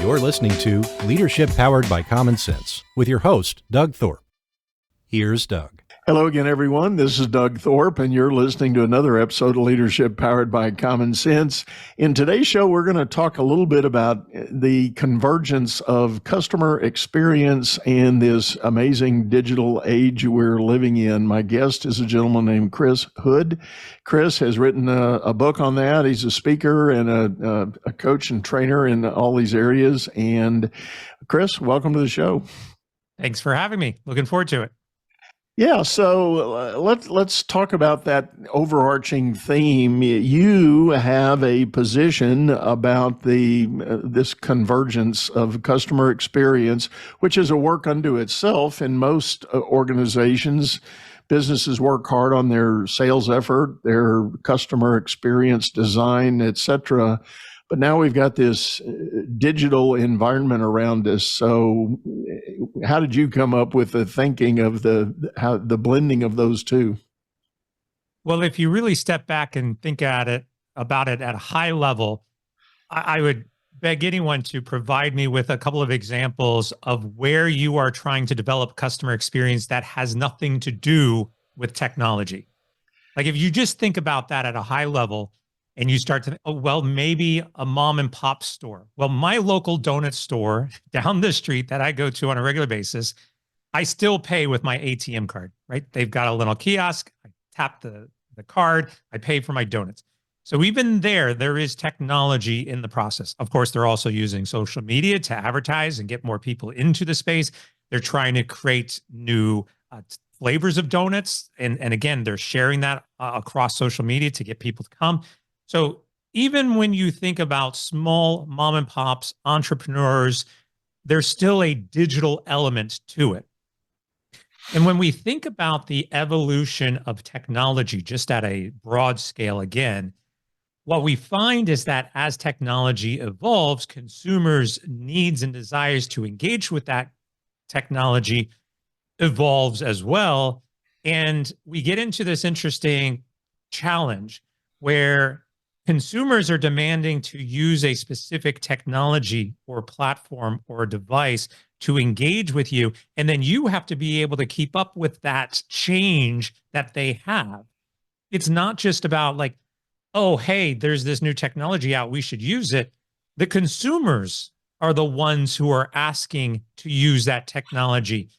You're listening to Leadership Powered by Common Sense with your host, Doug Thorpe. Here's Doug. Hello again, everyone. This is Doug Thorpe, and you're listening to another episode of Leadership Powered by Common Sense. In today's show, we're going to talk a little bit about the convergence of customer experience and this amazing digital age we're living in. My guest is a gentleman named Chris Hood. Chris has written a book on that. He's a speaker and a coach and trainer in all these areas. And Chris, welcome to the show. Thanks for having me. Looking forward to it. Yeah, so let's talk about that overarching theme. You have a position about this convergence of customer experience, which is a work unto itself. In most organizations, businesses work hard on their sales effort, their customer experience design, et cetera. But now we've got this digital environment around us. So how did you come up with the thinking of the blending of those two? Well, if you really step back and think about it at a high level, I would beg anyone to provide me with a couple of examples of where you are trying to develop customer experience that has nothing to do with technology. Like if you just think about that at a high level, and you start to think, oh, well, maybe a mom and pop store. Well, my local donut store down the street that I go to on a regular basis, I still pay with my ATM card, right? They've got a little kiosk. I tap the card. I pay for my donuts. So even there is technology in the process. Of course, they're also using social media to advertise and get more people into the space. They're trying to create new flavors of donuts. And again, they're sharing that across social media to get people to come. So even when you think about small mom and pops, entrepreneurs, there's still a digital element to it. And when we think about the evolution of technology, just at a broad scale again, what we find is that as technology evolves, consumers' needs and desires to engage with that technology evolves as well. And we get into this interesting challenge where consumers are demanding to use a specific technology or platform or device to engage with you. And then you have to be able to keep up with that change that they have. It's not just about like, oh, hey, there's this new technology out, we should use it. The consumers are the ones who are asking to use that technology.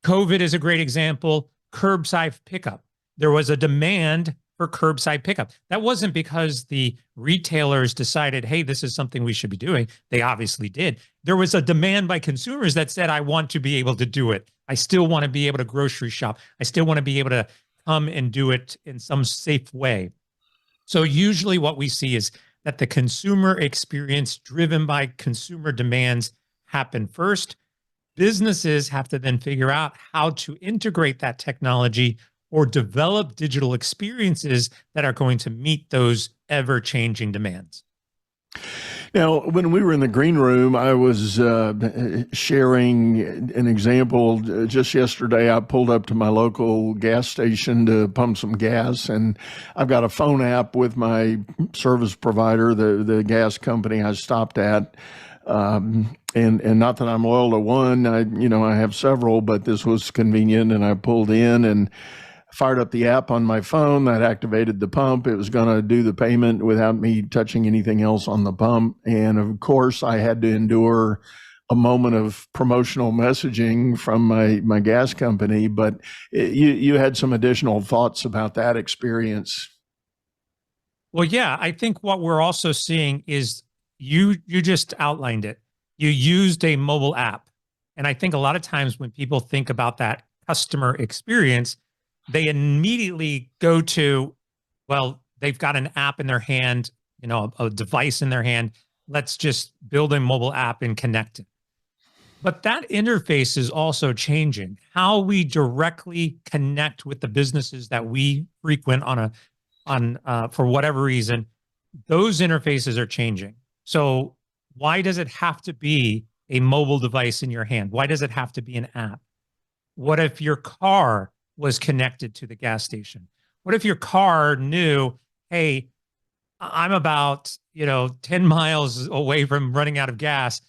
COVID is a great example. Curbside pickup. There was a demand for curbside pickup. That wasn't because the retailers decided, hey, this is something we should be doing. They obviously did. There was a demand by consumers that said, I want to be able to do it. I still want to be able to grocery shop. I still want to be able to come and do it in some safe way. So usually what we see is that the consumer experience driven by consumer demands happen first. Businesses have to then figure out how to integrate that technology or develop digital experiences that are going to meet those ever-changing demands. Now, when we were in the green room, I was sharing an example. Just yesterday, I pulled up to my local gas station to pump some gas, and I've got a phone app with my service provider, the gas company I stopped at. And not that I'm loyal to one, I have several, but this was convenient, and I pulled in and fired up the app on my phone. That activated the pump. It was going to do the payment without me touching anything else on the pump. And of course, I had to endure a moment of promotional messaging from my gas company. But you had some additional thoughts about that experience. Well, yeah, I think what we're also seeing is you just outlined it. You used a mobile app. And I think a lot of times when people think about that customer experience, they immediately go to, well, they've got an app in their hand, a device in their hand. Let's just build a mobile app and connect it. But that interface is also changing. How we directly connect with the businesses that we frequent for whatever reason, those interfaces are changing. So why does it have to be a mobile device in your hand? Why does it have to be an app? What if your car was connected to the gas station? What if your car knew, hey, I'm about 10 miles away from running out of gas.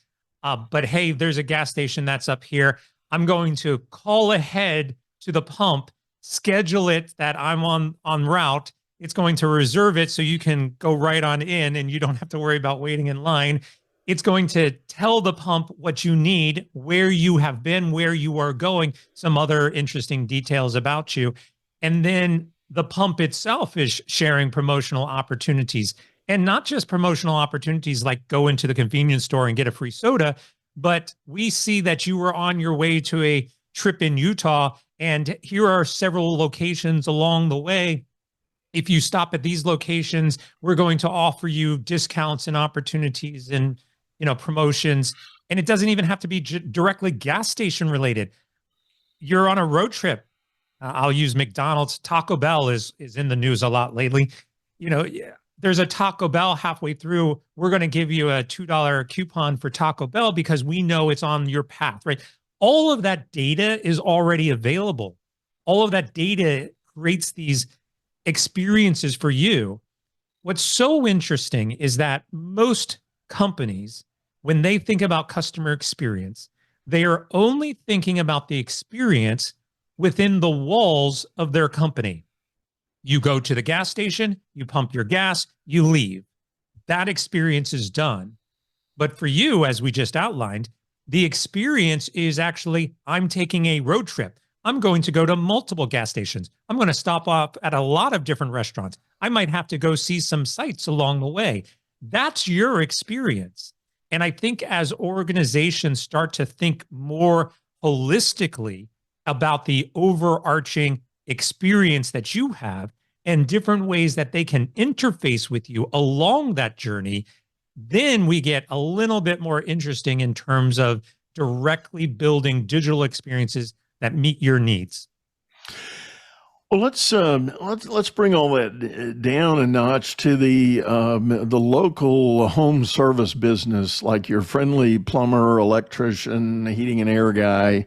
But hey, there's a gas station that's up here. I'm going to call ahead to the pump, schedule it that I'm on route. It's going to reserve it so you can go right on in and you don't have to worry about waiting in line. It's going to tell the pump what you need, where you have been, where you are going, some other interesting details about you. And then the pump itself is sharing promotional opportunities, and not just promotional opportunities like go into the convenience store and get a free soda, but we see that you were on your way to a trip in Utah, and here are several locations along the way. If you stop at these locations, we're going to offer you discounts and opportunities and promotions. And it doesn't even have to be directly gas station related. You're on a road trip. I'll use McDonald's. Taco Bell is in the news a lot lately. There's a Taco Bell halfway through. We're going to give you a $2 coupon for Taco Bell because we know it's on your path, right? All of that data is already available. All of that data creates these experiences for you. What's so interesting is that most companies, when they think about customer experience, they are only thinking about the experience within the walls of their company. You go to the gas station, you pump your gas, you leave. That experience is done. But for you, as we just outlined, the experience is actually, I'm taking a road trip. I'm going to go to multiple gas stations. I'm going to stop off at a lot of different restaurants. I might have to go see some sites along the way. That's your experience. And I think as organizations start to think more holistically about the overarching experience that you have and different ways that they can interface with you along that journey, then we get a little bit more interesting in terms of directly building digital experiences that meet your needs. Well, let's bring all that down a notch to the local home service business, like your friendly plumber, electrician, heating and air guy.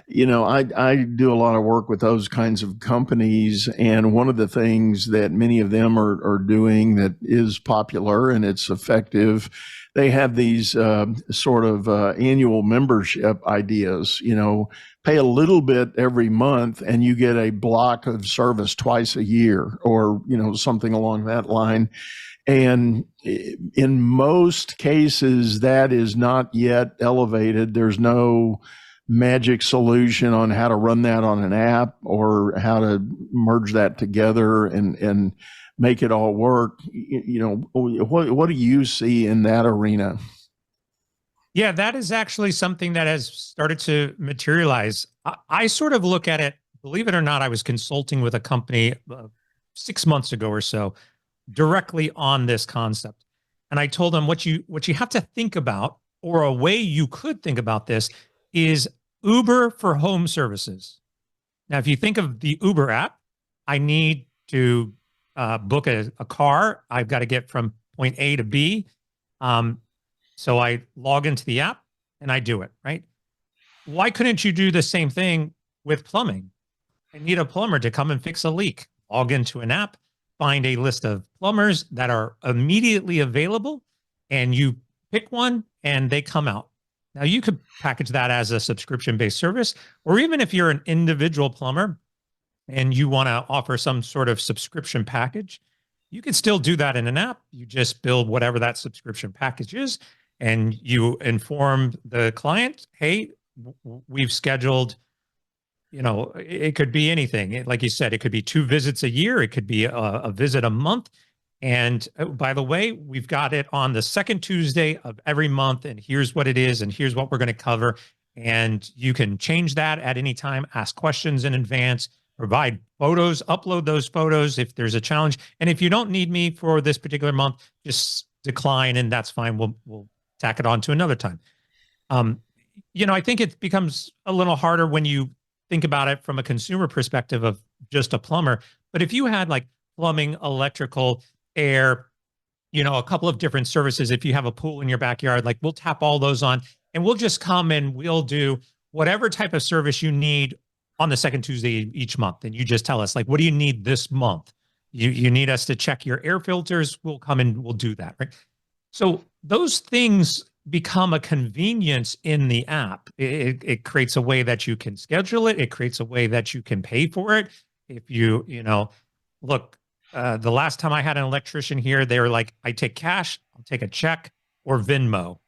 I do a lot of work with those kinds of companies, and one of the things that many of them are doing that is popular and it's effective, they have these sort of annual membership ideas. Pay a little bit every month and you get a block of service twice a year, or something along that line. And in most cases, that is not yet elevated. There's no magic solution on how to run that on an app or how to merge that together and make it all work. What do you see in that arena? Yeah, that is actually something that has started to materialize. I sort of look at it, believe it or not, I was consulting with a company 6 months ago or so directly on this concept. And I told them what you have to think about, or a way you could think about this, is Uber for home services. Now, if you think of the Uber app, I need to book a car. I've got to get from point A to B. So I log into the app and I do it, right? Why couldn't you do the same thing with plumbing? I need a plumber to come and fix a leak. Log into an app, find a list of plumbers that are immediately available, and you pick one and they come out. Now, you could package that as a subscription-based service, or even if you're an individual plumber and you want to offer some sort of subscription package, you can still do that in an app. You just build whatever that subscription package is, and you inform the client, hey, we've scheduled, it could be anything. Like you said, it could be 2 visits a year. It could be a visit a month. And by the way, we've got it on the second Tuesday of every month, and here's what it is, and here's what we're going to cover. And you can change that at any time, ask questions in advance, provide photos, upload those photos if there's a challenge. And if you don't need me for this particular month, just decline, and that's fine. We'll tack it on to another time. I think it becomes a little harder when you think about it from a consumer perspective of just a plumber. But if you had like plumbing, electrical, air, a couple of different services, if you have a pool in your backyard, like we'll tap all those on and we'll just come and we'll do whatever type of service you need on the second Tuesday each month. And you just tell us, like, what do you need this month? You need us to check your air filters. We'll come and we'll do that, right? So those things become a convenience in the app. It creates a way that you can schedule it. It creates a way that you can pay for it. If look, the last time I had an electrician here, they were like, I take cash, I'll take a check or Venmo.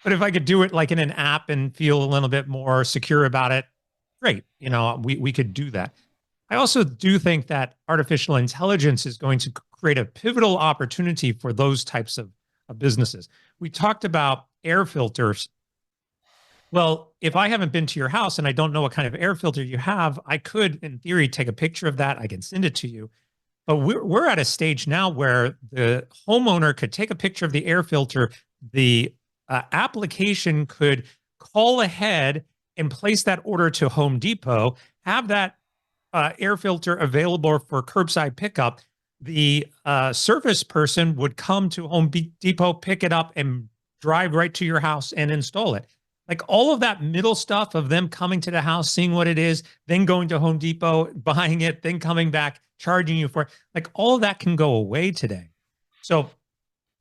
But if I could do it like in an app and feel a little bit more secure about it, great. We could do that. I also do think that artificial intelligence is going to create a pivotal opportunity for those types of businesses. We talked about air filters. Well, if I haven't been to your house and I don't know what kind of air filter you have, I could, in theory, take a picture of that. I can send it to you. But we're at a stage now where the homeowner could take a picture of the air filter. The application could call ahead and place that order to Home Depot, have that air filter available for curbside pickup. The service person would come to Home Depot, pick it up, and drive right to your house and install it. Like all of that middle stuff of them coming to the house, seeing what it is, then going to Home Depot, buying it, then coming back, charging you for it. Like all of that can go away today. So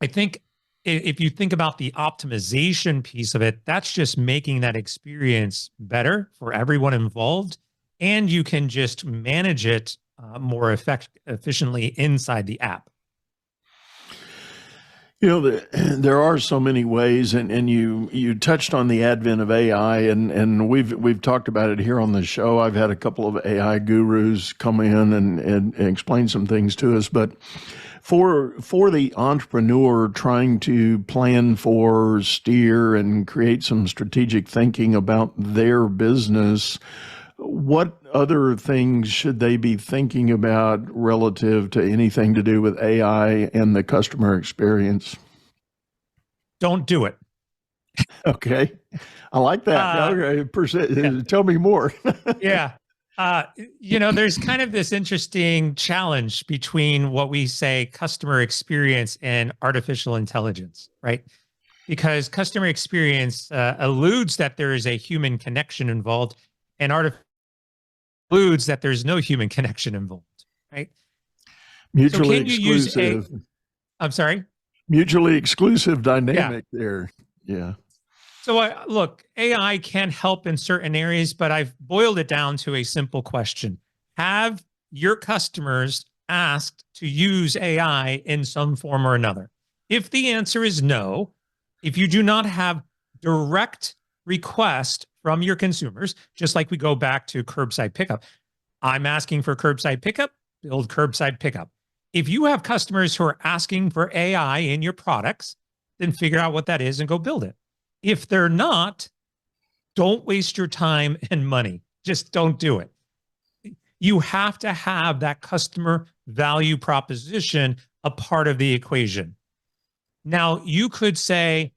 I think if you think about the optimization piece of it, that's just making that experience better for everyone involved. And you can just manage it more efficiently inside the app. There are so many ways, and you touched on the advent of AI, and we've talked about it here on the show. I've had a couple of AI gurus come in and explain some things to us, but for the entrepreneur trying to plan for, steer, and create some strategic thinking about their business, what other things should they be thinking about relative to anything to do with AI and the customer experience? Don't do it. Okay. I like that. Okay. Tell me more. Yeah. There's kind of this interesting challenge between what we say customer experience and artificial intelligence, right? Because customer experience alludes that there is a human connection involved, and artificial includes that there's no human connection involved, right? Mutually exclusive. I'm sorry? Mutually exclusive dynamic there. Yeah. So look, AI can help in certain areas, but I've boiled it down to a simple question. Have your customers asked to use AI in some form or another? If the answer is no, if you do not have direct request from your consumers, just like we go back to curbside pickup. I'm asking for curbside pickup, build curbside pickup. If you have customers who are asking for AI in your products, then figure out what that is and go build it. If they're not, don't waste your time and money. Just don't do it. You have to have that customer value proposition a part of the equation. Now, you could say,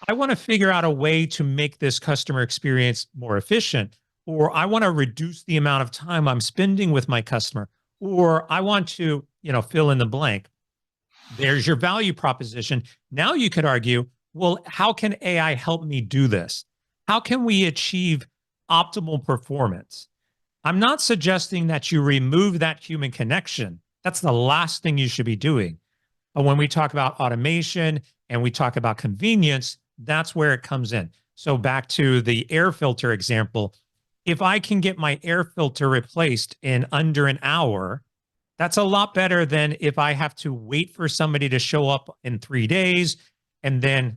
I want to figure out a way to make this customer experience more efficient, or I want to reduce the amount of time I'm spending with my customer, or I want to, fill in the blank. There's your value proposition. Now you could argue, well, how can AI help me do this? How can we achieve optimal performance? I'm not suggesting that you remove that human connection. That's the last thing you should be doing. But when we talk about automation and we talk about convenience, that's where it comes in. So back to the air filter example, if I can get my air filter replaced in under an hour, that's a lot better than if I have to wait for somebody to show up in 3 days and then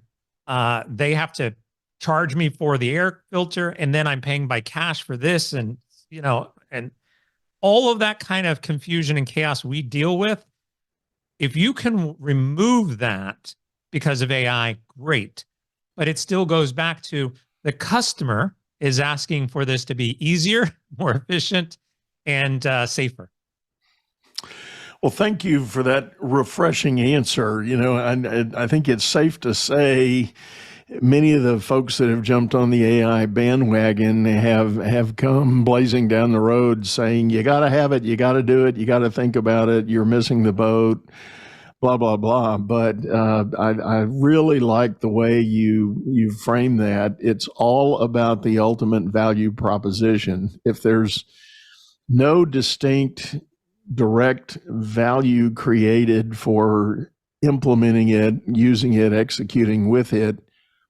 they have to charge me for the air filter and then I'm paying by cash for this and all of that kind of confusion and chaos we deal with. If you can remove that because of AI, great. But it still goes back to the customer is asking for this to be easier, more efficient, and safer. Well, thank you for that refreshing answer. I think it's safe to say many of the folks that have jumped on the AI bandwagon have come blazing down the road saying, you got to have it, you got to do it, you got to think about it, you're missing the boat, blah, blah, blah. But I really like the way you frame that. It's all about the ultimate value proposition. If there's no distinct direct value created for implementing it, using it, executing with it,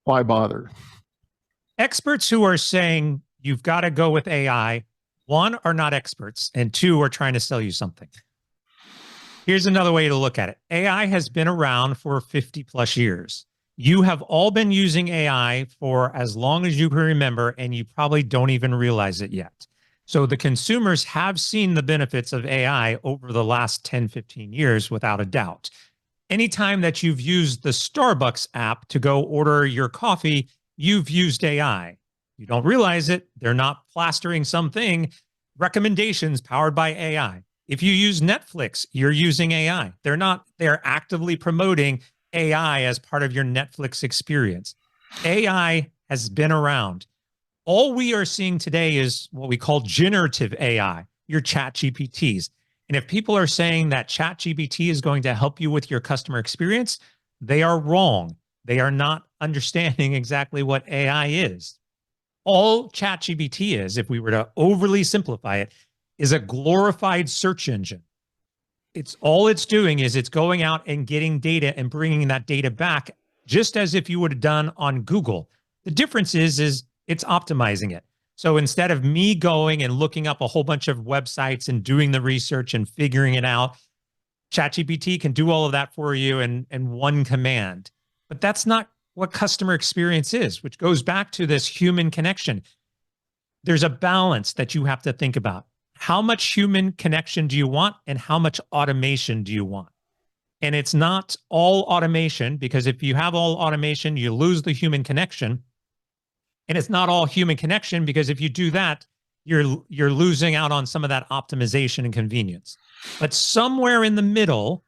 why bother? Experts who are saying you've got to go with AI, one, are not experts, and two, are trying to sell you something. Here's another way to look at it. AI has been around for 50 plus years. You have all been using AI for as long as you can remember, and you probably don't even realize it yet. So the consumers have seen the benefits of AI over the last 10, 15 years, without a doubt. Anytime that you've used the Starbucks app to go order your coffee, you've used AI. You don't realize it. They're not plastering something. Recommendations powered by AI. If you use Netflix, you're using AI. They're actively promoting AI as part of your Netflix experience. AI has been around. All we are seeing today is what we call generative AI, your chat GPTs. And if people are saying that chat GPT is going to help you with your customer experience, they are wrong. They are not understanding exactly what AI is. All chat GPT is, if we were to overly simplify it, is a glorified search engine. It's doing is it's going out and getting data and bringing that data back, just as if you would have done on Google. The difference is it's optimizing it. So instead of me going and looking up a whole bunch of websites and doing the research and figuring it out, ChatGPT can do all of that for you in one command. But that's not what customer experience is, which goes back to this human connection. There's a balance that you have to think about. How much human connection do you want, and how much automation do you want? And it's not all automation, because if you have all automation, you lose the human connection. And it's not all human connection, because if you do that, you're losing out on some of that optimization and convenience. But somewhere in the middle,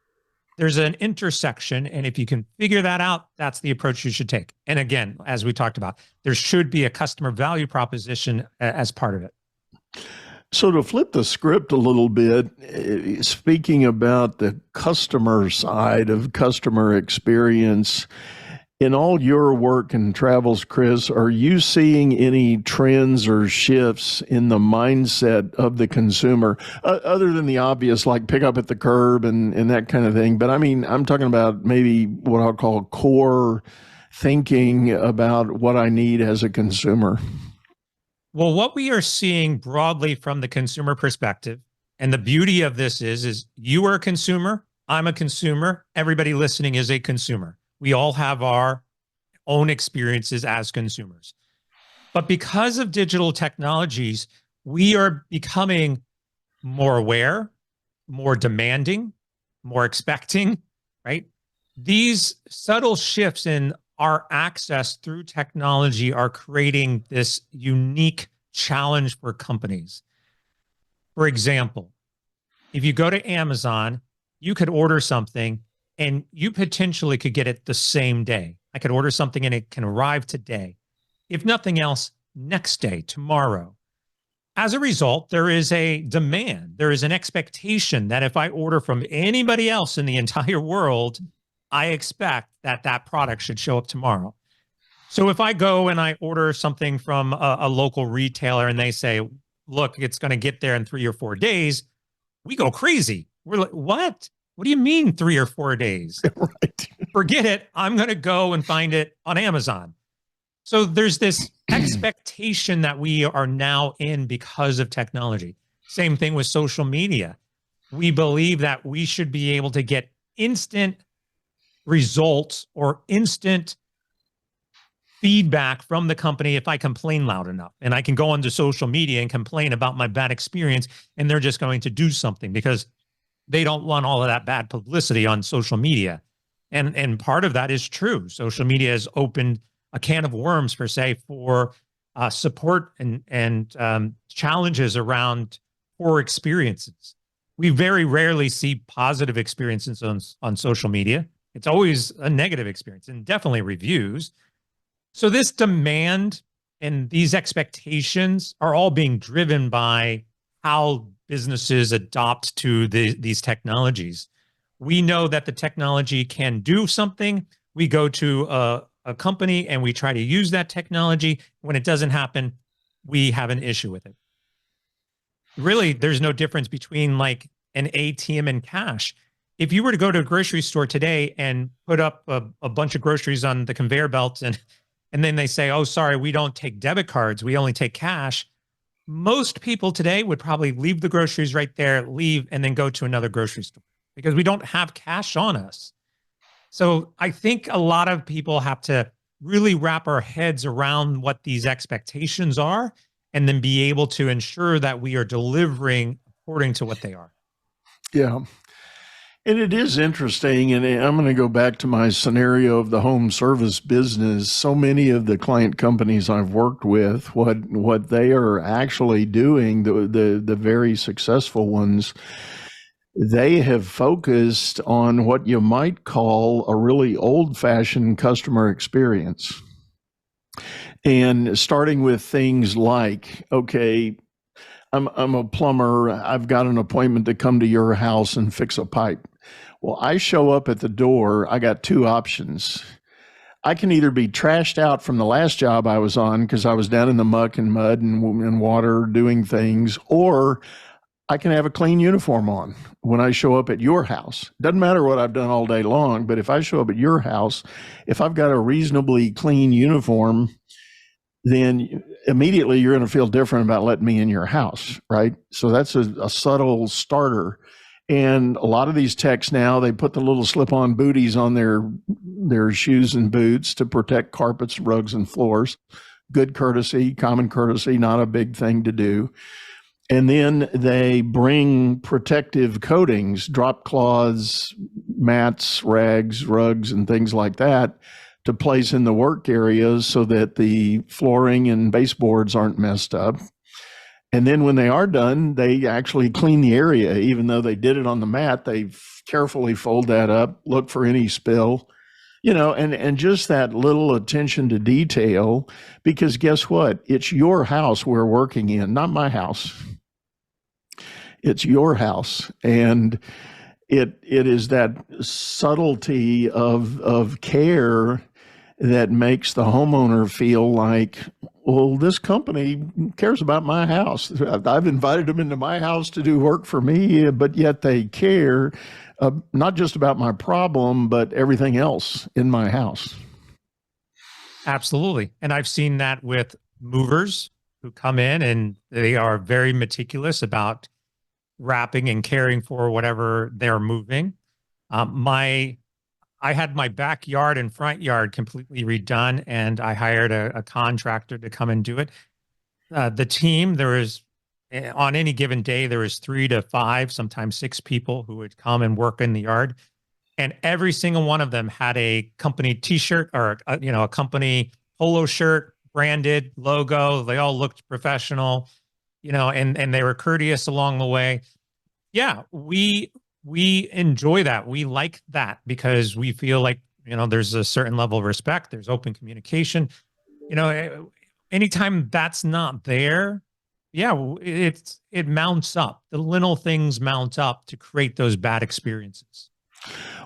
there's an intersection. And if you can figure that out, that's the approach you should take. And again, as we talked about, there should be a customer value proposition as part of it. So to flip the script a little bit, speaking about the customer side of customer experience, in all your work and travels, Chris, are you seeing any trends or shifts in the mindset of the consumer, other than the obvious, like pick up at the curb and that kind of thing? But I mean, I'm talking about maybe what I'll call core thinking about what I need as a consumer. Well, what we are seeing broadly from the consumer perspective, and the beauty of this is you are a consumer, I'm a consumer, everybody listening is a consumer. We all have our own experiences as consumers. But because of digital technologies, we are becoming more aware, more demanding, more expecting, right? These subtle shifts in our access through technology are creating this unique challenge for companies. For example, if you go to Amazon, you could order something and you potentially could get it the same day. I could order something and it can arrive today. If nothing else, next day, tomorrow. As a result, there is a demand. There is an expectation that if I order from anybody else in the entire world, I expect that that product should show up tomorrow. So if I go and I order something from a local retailer and they say, look, it's going to get there in 3 or 4 days, we go crazy. We're like, what? What do you mean 3 or 4 days? Right. Forget it. I'm going to go and find it on Amazon. So there's this expectation that we are now in because of technology. Same thing with social media. We believe that we should be able to get instant results or instant feedback from the company if I complain loud enough. And I can go onto social media and complain about my bad experience, and they're just going to do something because they don't want all of that bad publicity on social media. And part of that is true. Social media has opened a can of worms, per se, for support and challenges around poor experiences. We very rarely see positive experiences on social media. It's always a negative experience, and definitely reviews. So this demand and these expectations are all being driven by how businesses adopt to these technologies. We know that the technology can do something. We go to a company and we try to use that technology. When it doesn't happen, we have an issue with it. Really, there's no difference between like an ATM and cash. if you were to go to a grocery store today and put up a bunch of groceries on the conveyor belt and then they say, oh, sorry, we don't take debit cards, we only take cash. Most people today would probably leave the groceries right there, leave, and then go to another grocery store because we don't have cash on us. So I think a lot of people have to really wrap our heads around what these expectations are and then be able to ensure that we are delivering according to what they are. Yeah. And it is interesting, and I'm going to go back to my scenario of the home service business. So many of the client companies I've worked with, what they are actually doing, the very successful ones, they have focused on what you might call a really old-fashioned customer experience. And starting with things like, okay, I'm a plumber. I've got an appointment to come to your house and fix a pipe. Well, I show up at the door. I got two options. I can either be trashed out from the last job I was on because I was down in the muck and mud and water doing things, or I can have a clean uniform on when I show up at your house. Doesn't matter what I've done all day long, but if I show up at your house, if I've got a reasonably clean uniform, then immediately you're going to feel different about letting me in your house, right? So that's a subtle starter. And a lot of these techs now, they put the little slip-on booties on their shoes and boots to protect carpets, rugs, and floors. Good courtesy, common courtesy, not a big thing to do. And then they bring protective coatings, drop cloths, mats, rags, rugs, and things like that to place in the work areas so that the flooring and baseboards aren't messed up. And then when they are done, they actually clean the area. Even though they did it on the mat, they carefully fold that up, look for any spill, and just that little attention to detail, because guess what? It's your house we're working in, not my house. It's your house. And it is that subtlety of care that makes the homeowner feel like, well, this company cares about my house. I've invited them into my house to do work for me, but yet they care not just about my problem, but everything else in my house. Absolutely. And I've seen that with movers who come in and they are very meticulous about wrapping and caring for whatever they're moving. I had my backyard and front yard completely redone, and I hired a contractor to come and do it. The team, on any given day, there was 3 to 5, sometimes 6 people who would come and work in the yard. And every single one of them had a company T-shirt or a company polo shirt, branded logo. They all looked professional, and they were courteous along the way. Yeah, we enjoy that. We like that because we feel like, there's a certain level of respect. There's open communication. Anytime that's not there, yeah, it mounts up. The little things mount up to create those bad experiences.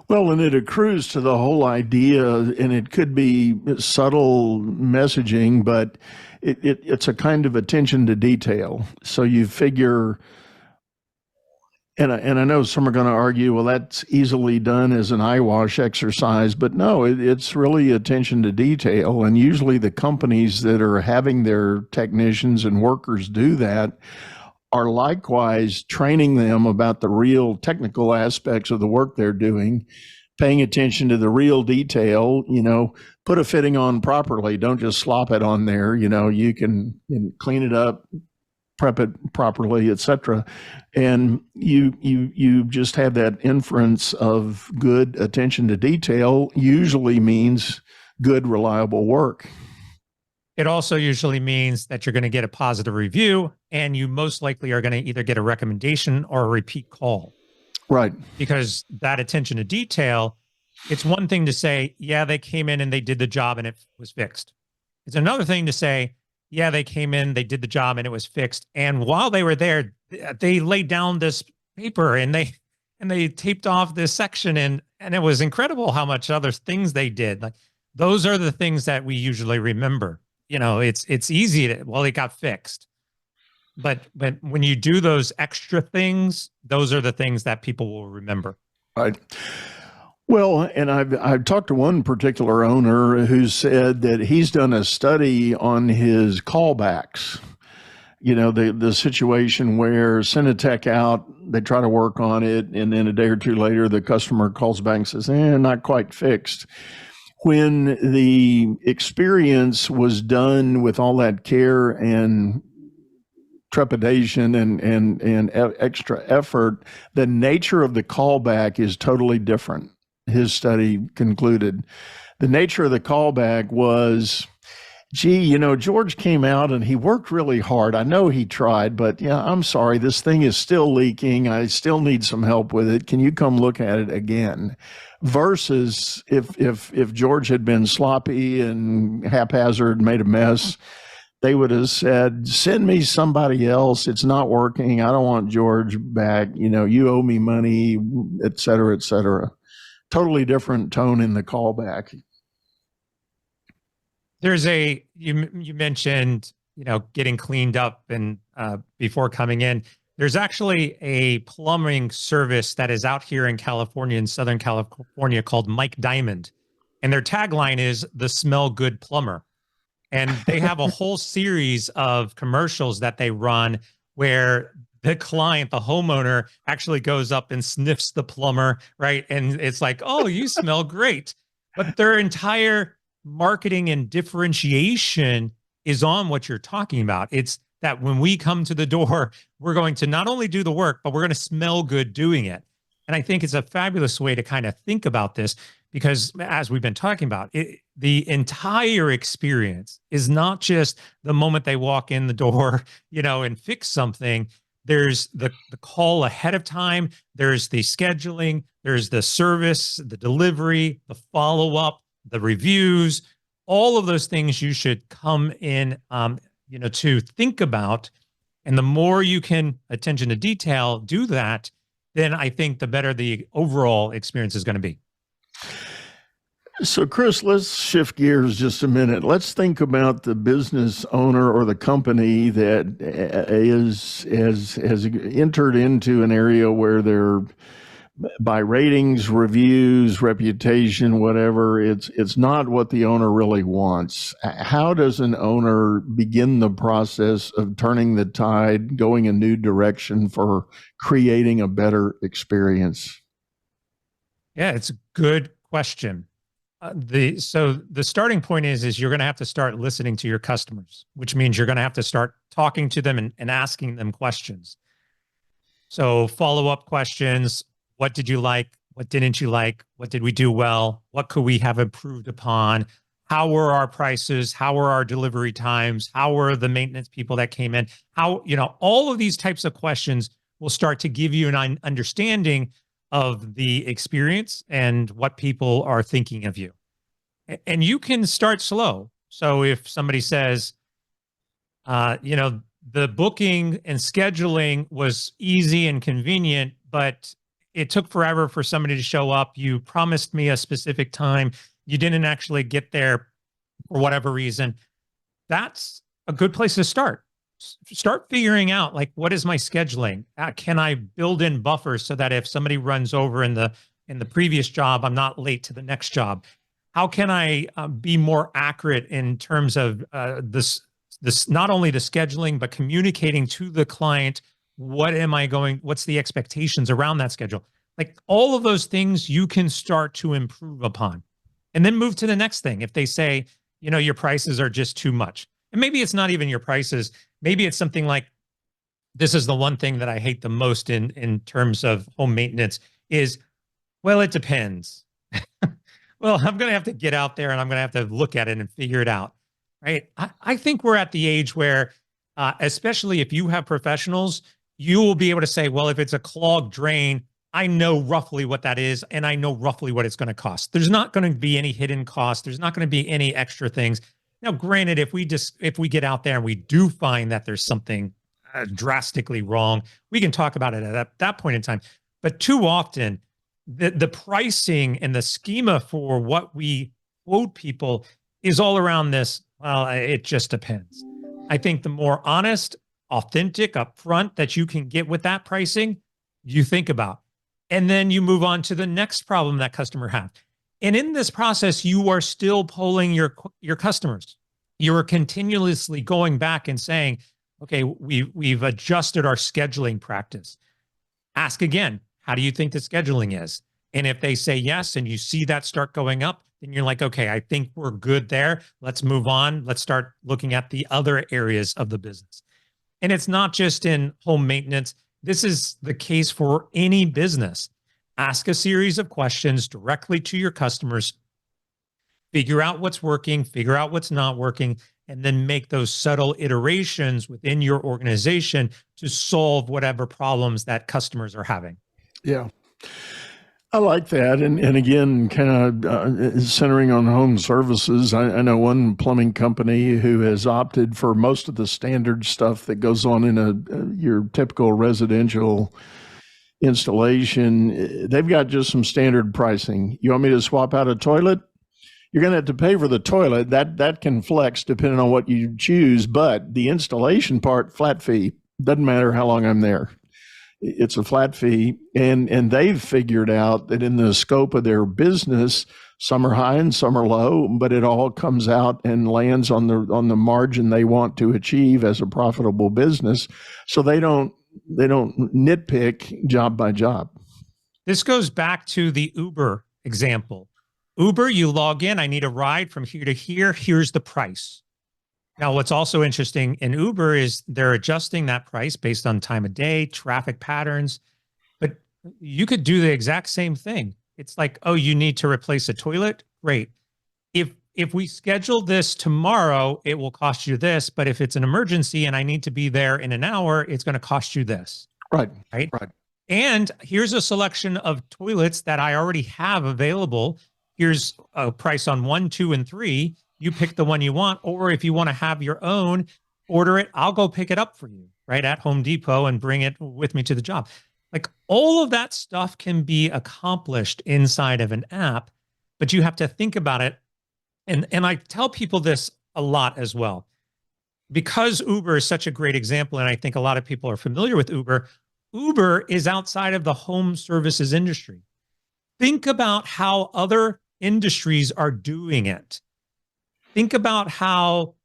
Well, and it accrues to the whole idea, and it could be subtle messaging, but it's a kind of attention to detail. So you figure, and I know some are going to argue, well, that's easily done as an eyewash exercise, but no, it's really attention to detail. And usually the companies that are having their technicians and workers do that are likewise training them about the real technical aspects of the work they're doing, paying attention to the real detail, put a fitting on properly. Don't just slop it on there. You can clean it up, prep it properly, etc. And you just have that inference of good attention to detail usually means good, reliable work. It also usually means that you're going to get a positive review, and you most likely are going to either get a recommendation or a repeat call. Right. Because that attention to detail, it's one thing to say, yeah, they came in and they did the job and it was fixed. It's another thing to say, yeah, they came in, they did the job and it was fixed. And while they were there, they laid down this paper and they taped off this section, and it was incredible how much other things they did. Like, those are the things that we usually remember. It's easy to, well, it got fixed. But when you do those extra things, those are the things that people will remember. Right. Well, and I've talked to one particular owner who said that he's done a study on his callbacks. You know, the situation where send a tech out, they try to work on it, and then a day or two later, the customer calls back and says, not quite fixed. When the experience was done with all that care and trepidation and extra effort, the nature of the callback is totally different. His study concluded. The nature of the callback was, gee, George came out and he worked really hard. I know he tried, but yeah, I'm sorry, this thing is still leaking. I still need some help with it. Can you come look at it again? Versus if George had been sloppy and haphazard, made a mess, they would have said, send me somebody else. It's not working. I don't want George back. You owe me money, et cetera, et cetera. Totally different tone in the callback. There's you mentioned, getting cleaned up and before coming in. There's actually a plumbing service that is out here in California, in Southern California, called Mike Diamond. And their tagline is the smell good plumber. And they have a whole series of commercials that they run where the client, the homeowner, actually goes up and sniffs the plumber, right? And it's like, oh, you smell great. But their entire marketing and differentiation is on what you're talking about. It's that when we come to the door, we're going to not only do the work, but we're going to smell good doing it. And I think it's a fabulous way to kind of think about this, because as we've been talking about, the entire experience is not just the moment they walk in the door, and fix something. There's the call ahead of time. There's the scheduling. There's the service, the delivery, the follow-up, the reviews, all of those things you should come in, to think about. And the more you can, attention to detail, do that, then I think the better the overall experience is going to be. So, Chris, let's shift gears just a minute. Let's think about the business owner or the company that has entered into an area where they're, by ratings, reviews, reputation, whatever, it's not what the owner really wants. How does an owner begin the process of turning the tide, going a new direction for creating a better experience? Yeah, it's a good question. So the starting point is you're going to have to start listening to your customers, which means you're going to have to start talking to them and asking them questions. So follow-up questions. What did you like? What didn't you like? What did we do well? What could we have improved upon? How were our prices? How were our delivery times? How were the maintenance people that came in? All of these types of questions will start to give you an understanding of the experience and what people are thinking of you. And you can start slow. So if somebody says, the booking and scheduling was easy and convenient, but it took forever for somebody to show up. You promised me a specific time. You didn't actually get there for whatever reason. That's a good place to start. Start figuring out, like, what is my scheduling? Can I build in buffers so that if somebody runs over in the previous job, I'm not late to the next job? How can I be more accurate in terms of this not only the scheduling, but communicating to the client, what's the expectations around that schedule? Like, all of those things you can start to improve upon, and then move to the next thing. If they say, your prices are just too much, and maybe it's not even your prices. Maybe it's something like, this is the one thing that I hate the most in terms of home maintenance is, well, it depends. Well, I'm going to have to get out there and I'm going to have to look at it and figure it out. Right. I think we're at the age where, especially if you have professionals, you will be able to say, well, if it's a clogged drain, I know roughly what that is, and I know roughly what it's going to cost. There's not going to be any hidden costs. There's not going to be any extra things. Now, granted, if we get out there and we do find that there's something drastically wrong, we can talk about it at that point in time. But too often, the pricing and the schema for what we quote people is all around this. Well, it just depends. I think the more honest, authentic, upfront that you can get with that pricing, you think about, And then you move on to the next problem that customer has. And in this process, you are still polling your customers. You are continuously going back and saying, okay, we've adjusted our scheduling practice. Ask again, how do you think the scheduling is? And if they say yes, and you see that start going up, then you're like, okay, I think we're good there. Let's move on. Let's start looking at the other areas of the business. And it's not just in home maintenance. This is the case for any business. Ask a series of questions directly to your customers, figure out what's working, figure out what's not working, and then make those subtle iterations within your organization to solve whatever problems that customers are having. Yeah. I like that. And again, kind of centering on home services, I know one plumbing company who has opted for most of the standard stuff that goes on in your typical residential installation. They've got just some standard pricing. You want me to swap out a toilet? You're going to have to pay for the toilet. That can flex depending on what you choose, but the installation part, flat fee. Doesn't matter how long I'm there. It's a flat fee, and they've figured out that in the scope of their business, some are high and some are low, but it all comes out and lands on the margin they want to achieve as a profitable business. So they don't nitpick job by job. This goes back to the Uber example. Uber, you log in, I need a ride from here to here. Here's the price. Now, what's also interesting in Uber is they're adjusting that price based on time of day, traffic patterns, but you could do the exact same thing. It's like, oh, you need to replace a toilet? Great. If we schedule this tomorrow, it will cost you this, but if it's an emergency and I need to be there in an hour, it's going to cost you this. Right. And here's a selection of toilets that I already have available. Here's a price on 1, 2, and 3. You pick the one you want, or if you want to have your own, order it. I'll go pick it up for you, right, at Home Depot and bring it with me to the job. Like, all of that stuff can be accomplished inside of an app, but you have to think about it. And I tell people this a lot as well, because Uber is such a great example, and I think a lot of people are familiar with Uber. Uber is outside of the home services industry. Think about how other industries are doing it. Think about how,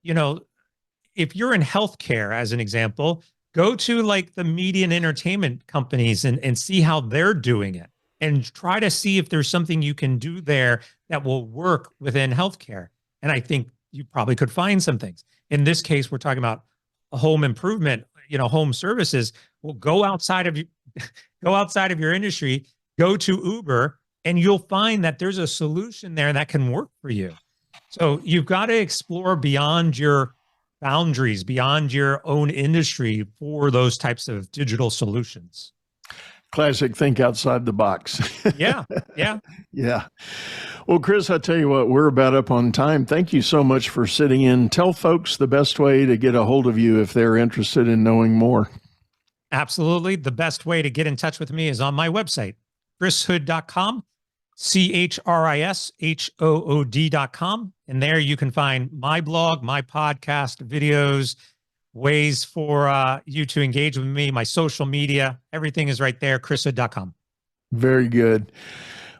if you're in healthcare, as an example, go to like the media and entertainment companies and see how they're doing it, and try to see if there's something you can do there that will work within healthcare. And I think you probably could find some things. In this case, we're talking about a home improvement, home services. Well, go outside of your industry, go to Uber, and you'll find that there's a solution there that can work for you. So you've got to explore beyond your boundaries, beyond your own industry for those types of digital solutions. Classic, think outside the box. Yeah. Well, Chris, I tell you what, we're about up on time. Thank you so much for sitting in. Tell folks the best way to get a hold of you if they're interested in knowing more. Absolutely. The best way to get in touch with me is on my website, chrishood.com. CHRISHOOD.com. And there you can find my blog, my podcast, videos, ways for you to engage with me, my social media. Everything is right there, chrishood.com. Very good.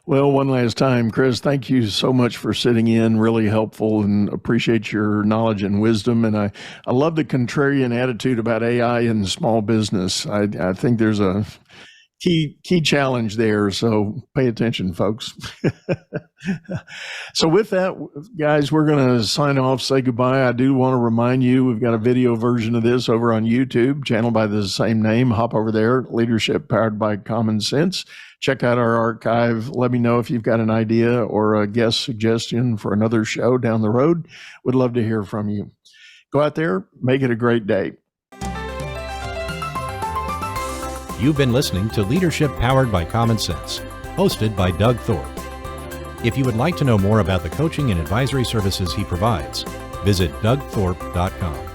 Well, one last time, Chris, thank you so much for sitting in. Really helpful, and appreciate your knowledge and wisdom. And I love the contrarian attitude about AI in small business. I think there's a key challenge there. So pay attention, folks. So with that, guys, we're going to sign off, say goodbye. I do want to remind you, we've got a video version of this over on YouTube, channel by the same name. Hop over there, Leadership Powered by Common Sense. Check out our archive. Let me know if you've got an idea or a guest suggestion for another show down the road. Would love to hear from you. Go out there, make it a great day. You've been listening to Leadership Powered by Common Sense, hosted by Doug Thorpe. If you would like to know more about the coaching and advisory services he provides, visit dougthorpe.com.